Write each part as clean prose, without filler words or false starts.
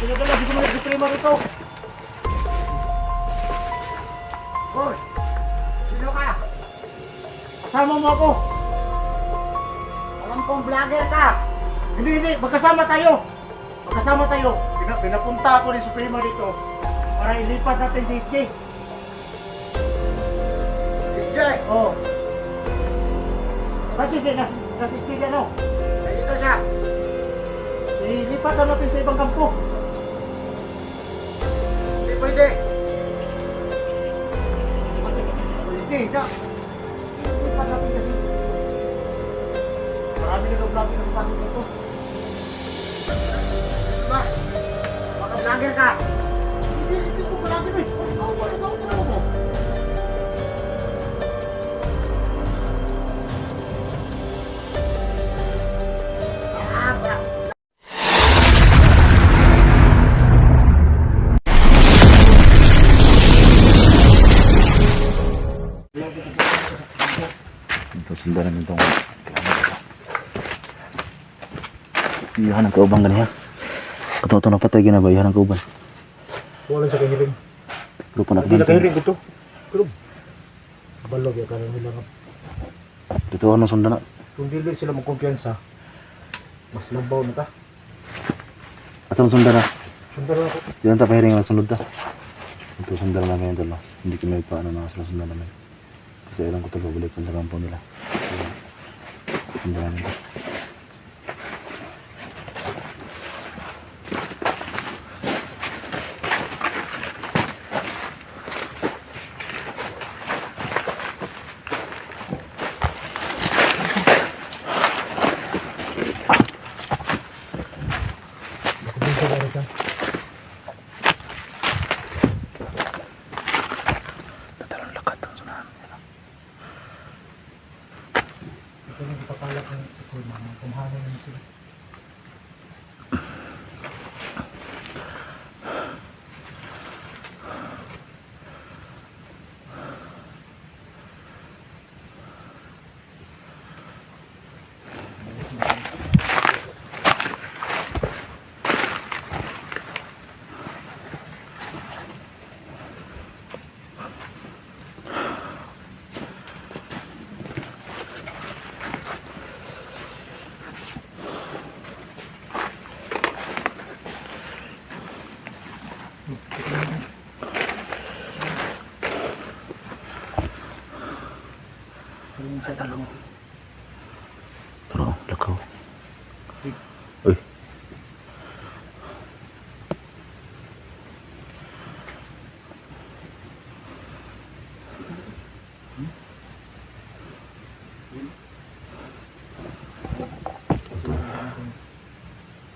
Pinadala, di ko mag-deprima rito. Hoy! Sino ka? Kasama mo ako. Alam kong vlogger ka. Hindi, magkasama tayo. Magkasama tayo. Pinapunta ako ni Suprema dito para ilipat natin si SJ. SJ? Oo. Kasi na si SJ ano? Dito siya. Ilipat natin sa ibang kampo. Hindi pwede. Pwede na. Ilipat natin kasi. Marami na vlogger ng pasok dito. Ba? Baka vlogger ka. Hindi ko vlogger eh. Ano mo? Ito sundan namin itong iyahan ng kauban ganiya. Katawa na patay ginaba iyahan ng kauban. Wala sa kahiring. Pero pa Hindi na kahiring ito. Pero balog ya karon nila nga. Dito ano sundan na. Kung dili sila magkumpiyansa, mas labaw na ta. Atong sundan na. Sundan ako. Diyan ta pahiring ang sunod ta. Ito sundan namin ito no. Hindi ko may paano na sundan namin. Kasi ilang ko taga balik sa kampo nila. Sundan namin ito. Tara, lakaw. Uy.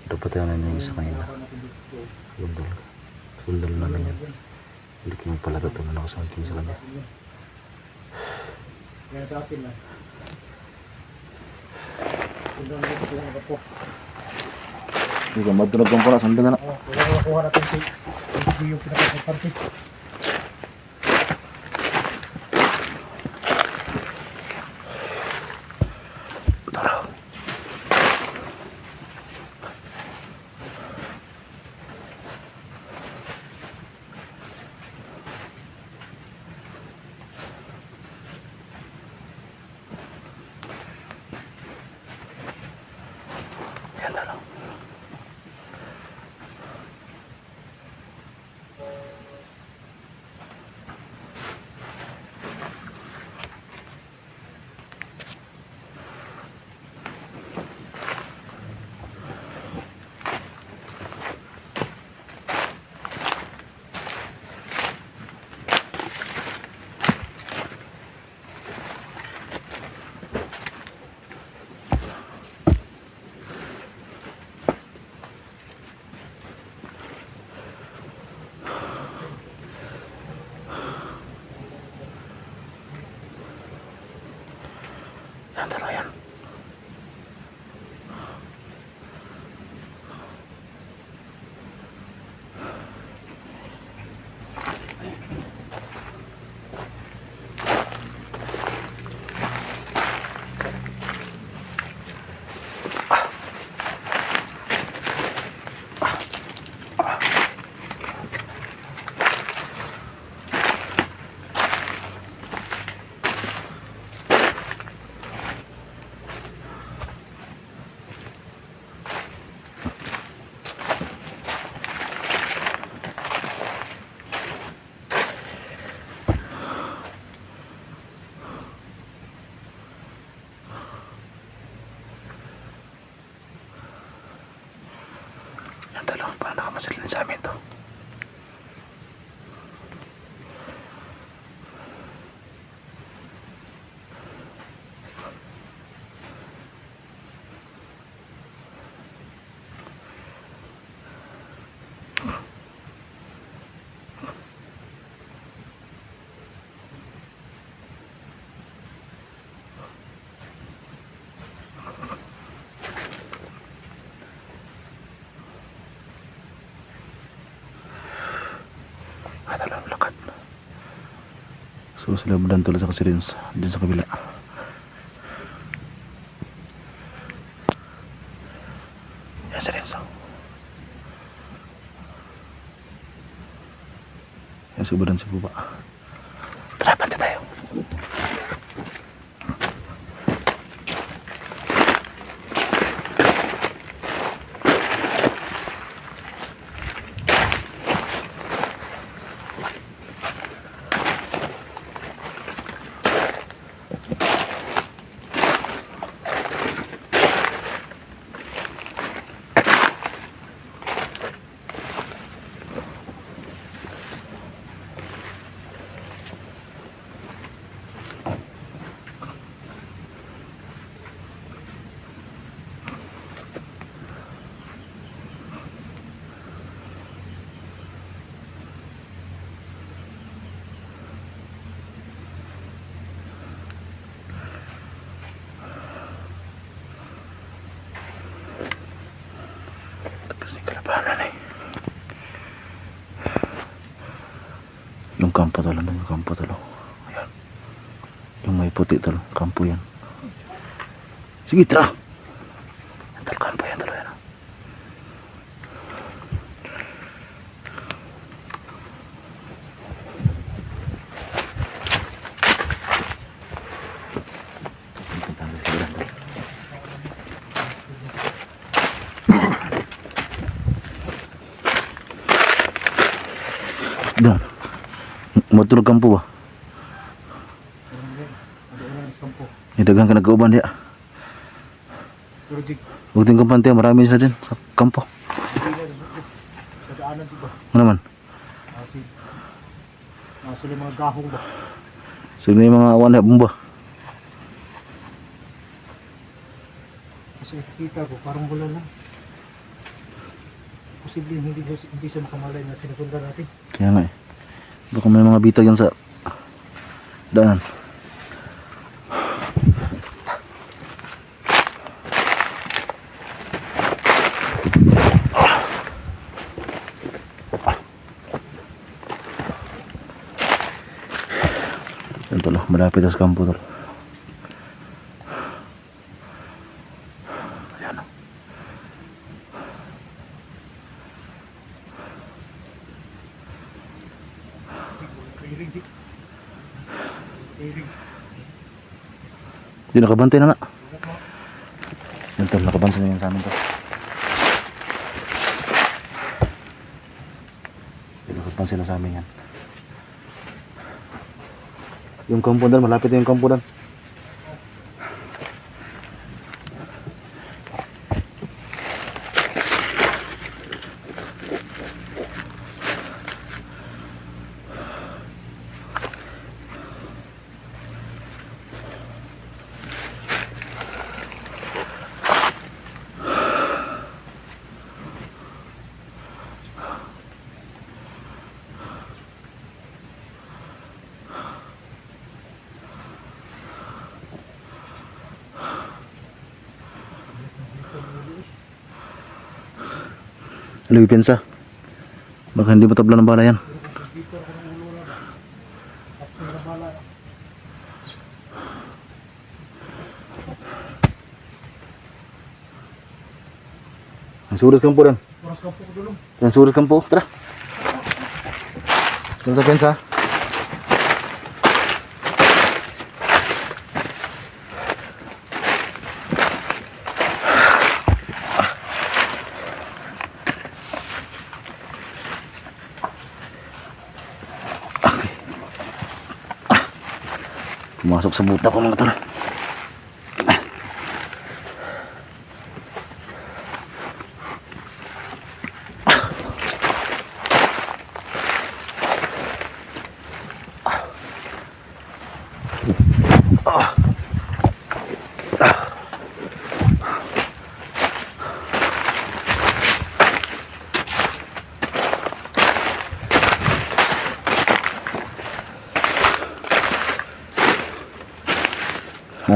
Dapat yan yung isa kanina. Sundal namin yan. Hindi kami pala ito na nakasangking sa kanya. Kaya sa atin na. Sundan natin sila ng kapo. Hindi ka madunag kang pala, sundan na na. Kaya nakuha natin si yung pinaka-importante. Nakasilin sa amin to. At alam, lakad. So sila bedantul sa kasirins din sa kabila. Yan si Renzo. Yan si Ubadan si Buba. Tara, panta tayo. Kasi kalabanan eh. Yung kampo talo, yung kampo talo. Ayan. Yung may puti talo, kampo yan. Sige, tara. Yan talo, kampo yan talo yan. Dan, matulog kampo ba? Dagang ka nag-uban dia. Huwag din kampante, marami sa din sa kampo. Ano naman? Sila mga gahong ba? Sila yung mga awan na bomba. Kasi nakikita ko, parang wala lang. Posibleng hindi siya makamalay na sinukunda natin. Kaya nga eh. Baka may mga bitag yan sa daanan. Yan tol, malapit sa kampo tol. Ayan o. Hindi nakabantay na nga. Yan tol, nakabansa na yan sa amin tol. Nakabansa na sa amin yan. Yung kampo dal, malapit na yung kampo dal. Alam yung pensa. Baka hindi matabla ng bala yan. Ang sulit kampo dan. Ang sulit kampo. Tara. Sulit sa pensa. Pumasok sa buta ko mga tol.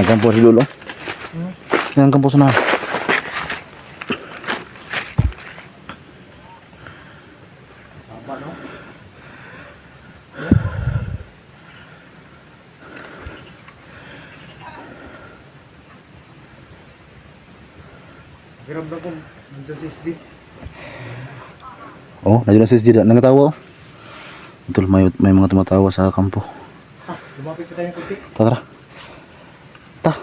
Yan ang kampo si Lolo. Yan ang kampo sa nahan. Tama, no? Pakiramdam ko, nandiyan si SD. Oh, nandiyan na si Jida. Nangatawa oh. Betul, may mga tumatawa sa kampo. Lumapit ka tayo ng kunti. Tara. Ta.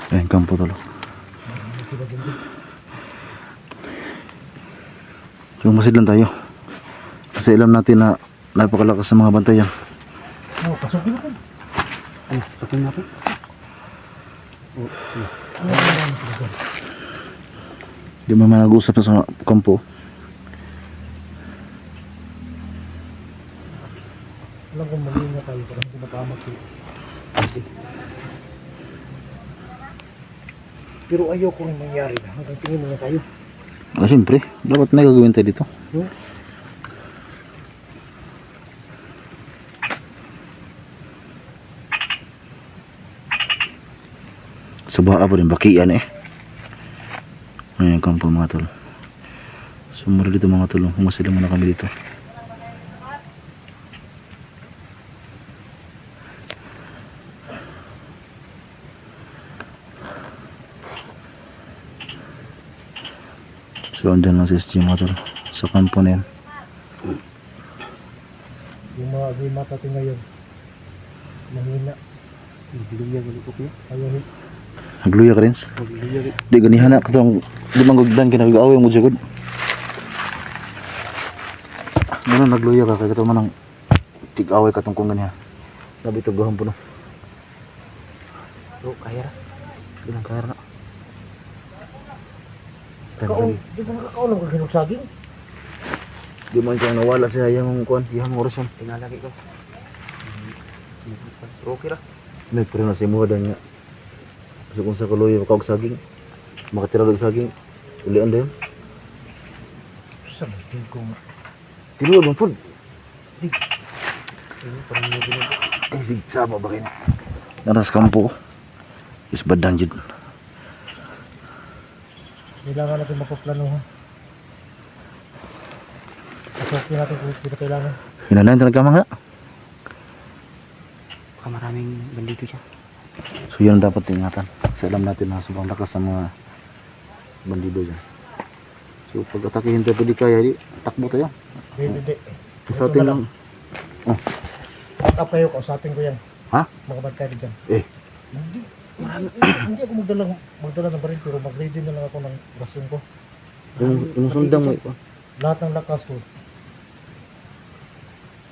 Ayan, kampo tolo. Sumasid lang tayo. Kasi alam natin na napakalakas sa mga bantayan. Oh, pasukin natin. Ano, pasukin natin. Di ba man nag-usap sa kampo? Alam kong mali na tayo, parang hindi napahamak siya. Pero ayaw ko rin mangyari na. Hanggang tingin mo na tayo. Ah, siyempre, dapat may gagawin tayo dito. No? Sa baha pa rin, bakian eh. Ayan yung kampo mga tol. Sumura dito mga tol. Humasila muna kami dito. So andyan lang si SG mga tol. Sa kampo na yan. Yung mga agreement natin ngayon, mahina. Nagluya ko ko kaya. Ayaw. Nagluya ka rin? Nagluya. Di ganihan na katong di manggugdan kinag-away mo jagod. Ganun nagluya ka kaya katong manang tig-away katong kung ganihan. Sabi ito gahon po no. Oh, kaya ra. Bilang kaya na. Kaon, di ba nakakaon ng kaginog saging? Di man siyang nawala sa hayang kuan, ihang orasyon. Tingalagi ko. Okay ra. May pero na si muha niya. Kasi kung sa kaloy makawag saging, makatira ng saging, ulian din. Sa mga ko nga. Tinuod mo food. Ano, parang may ginog. Ay, sama ba kayo? Naras kampo. Is badan jud. Kailangan natin mapaplano ha. Pasukin natin kung hindi na kailangan. Hinanayan talaga mga. Baka maraming bandito siya. So yun ang dapat ingatan. Kasi alam natin na sobrang lakas sa mga bandido dyan. So pag atakihin tayo pwede kaya, di takbo tayo. Hindi. Sa atin lang. Back up kayo, kausapin ko yan. Ha? Mga bad kayo dyan. Eh, Hindi ako magdala ng baril, pero mag-ready na lang ako ng rasyon ko. yung sundang mo. Lahat ng lakas ko.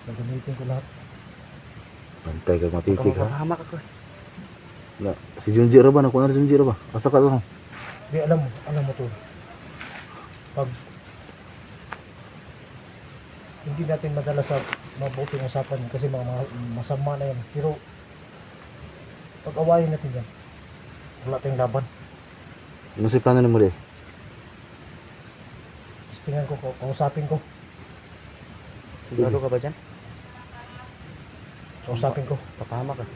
Nagamitin ko lahat. Bantay ka matitik ha. Hamak ako. Na, si Junji ra ba? Nakuha na si Junji ra ba? Asa ka to? Di alam mo to. Pag hindi natin madala sa mabuting usapan kasi mga masama na yan. Pero pag awayin natin yan, wala tayong laban. Ano si plano mo di? Tingnan ko, kausapin ko. Sigurado ka ba dyan? Kausapin ko. Papahama ka.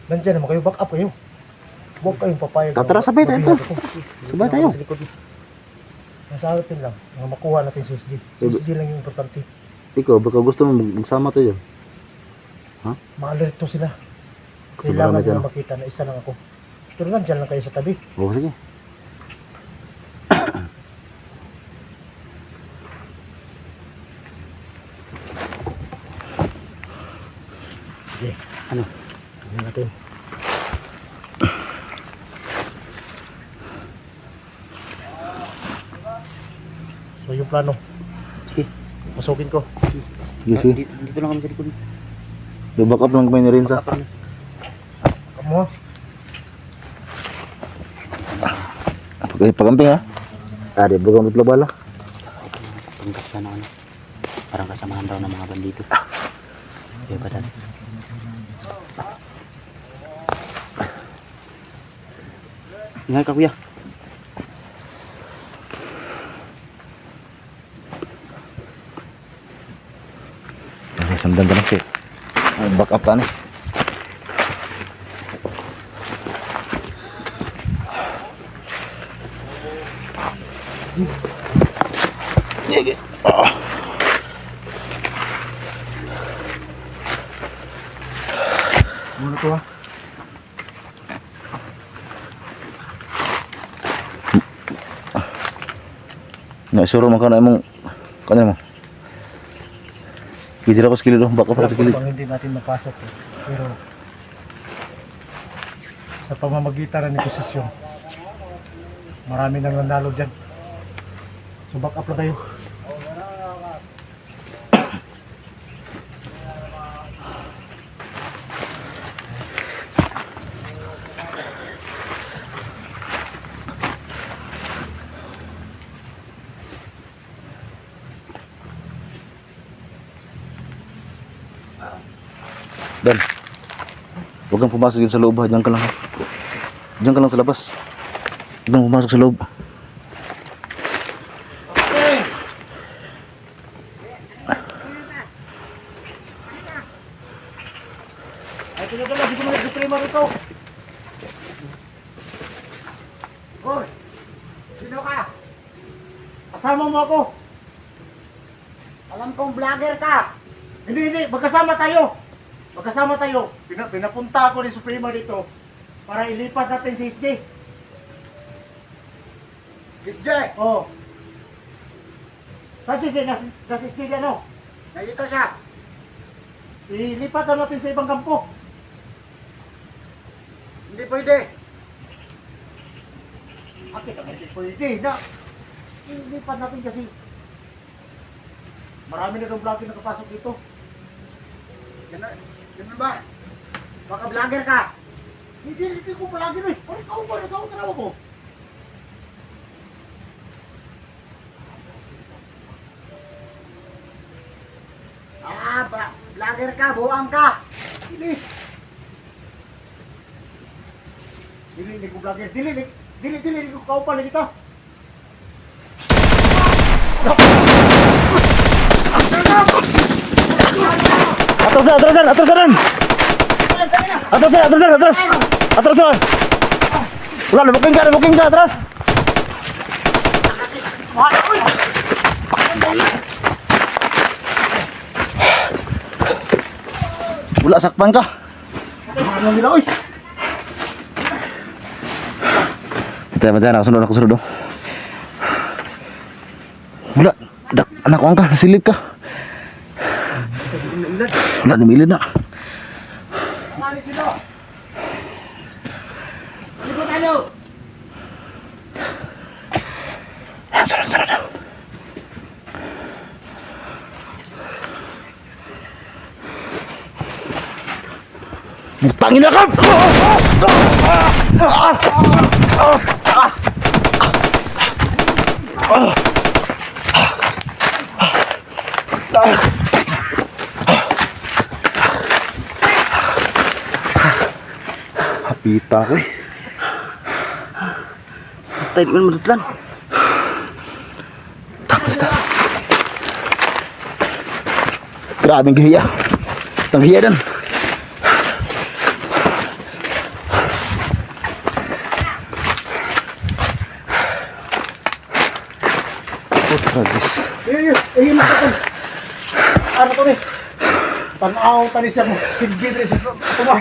Nandiyan naman kayo, back up kayo. Huwag kayong papayag. Tara, sabay tayo po. Sabay tayo. Nasa atin lang, nga makuha natin si SG. Si SG lang yung importante. Ikaw, baka gusto mo magsama tayo. Ma-alerto sila. Kasi Kailangan marami dyan, nila makita na isa lang ako. Pero nandiyan lang kayo sa tabi. Oo, sige. Sige, ano? Tingnan natin. plano. Sige. Pasukin ko. Sige, sige. Dito lang kami sa likod. Back up lang kami ni Renza. Kamu. Pagamping ha. Ada bagang betul bala. Tunggak siya na ano. Parang kasamahan daw ng mga bandito. Kaya ba dati? Ingat ka kuya. Okay, sundan ka na siya. Back up ka na. Sige. Muna to ha. Naisuro man ka na imong kanina mo. Kidira ko sa kilid, back up Wala sa po kilid. bang hindi natin mapasok eh. Pero sa pamamagitan ng negosasyon, marami nang nanalo dyan. So back up lang kayo. Dan, huwag kang pumasok yun sa loob ha. Diyan ka lang ha. Diyan ka lang sa labas. Huwag kang pumasok sa loob. Ay, tinagala, di ko na nag-prima rito. Hoy! Sino ka? Kasama mo ako. Alam kong vlogger ka. Hindi, magkasama tayo. Magkasama tayo. Pinapunta ako ni Suprema dito para ilipat natin si SJ. SJ? Oo. Saan si SJ? Nasa SJ ano? Nandito siya. Ilipat na natin sa ibang kampo. Hindi pwede. Bakit naman hindi pwede? Ilipat natin kasi marami na ng vlogger na kapasok dito. Ganun ba? Baka vlogger ka? Hindi ko vlogger eh. Ano ikaw ba? Ikaw ang tarawa ko. Vlogger ka, buang ka. Dili ko vlogger. Dili ko kaupan dito. Atrasan. Atrasan. Wala, nabuking ka, atras. Wala, sakpan ka. Ano nila, oy? Matay, nakasunod. Wala, anak ko ka, nasilip ka. Wala, namilid na. Mali sila. Ano ba tayo? Sarap daw. Butangin na ka! Hapita ko eh. Tayo naman madutlan. Tapos na. Grabing gahiya. Nanghiya dan. Tragis. Ayun na ito. Ano to ni? Tanaw tani siya mo. Silbi rin siya. Ito ba?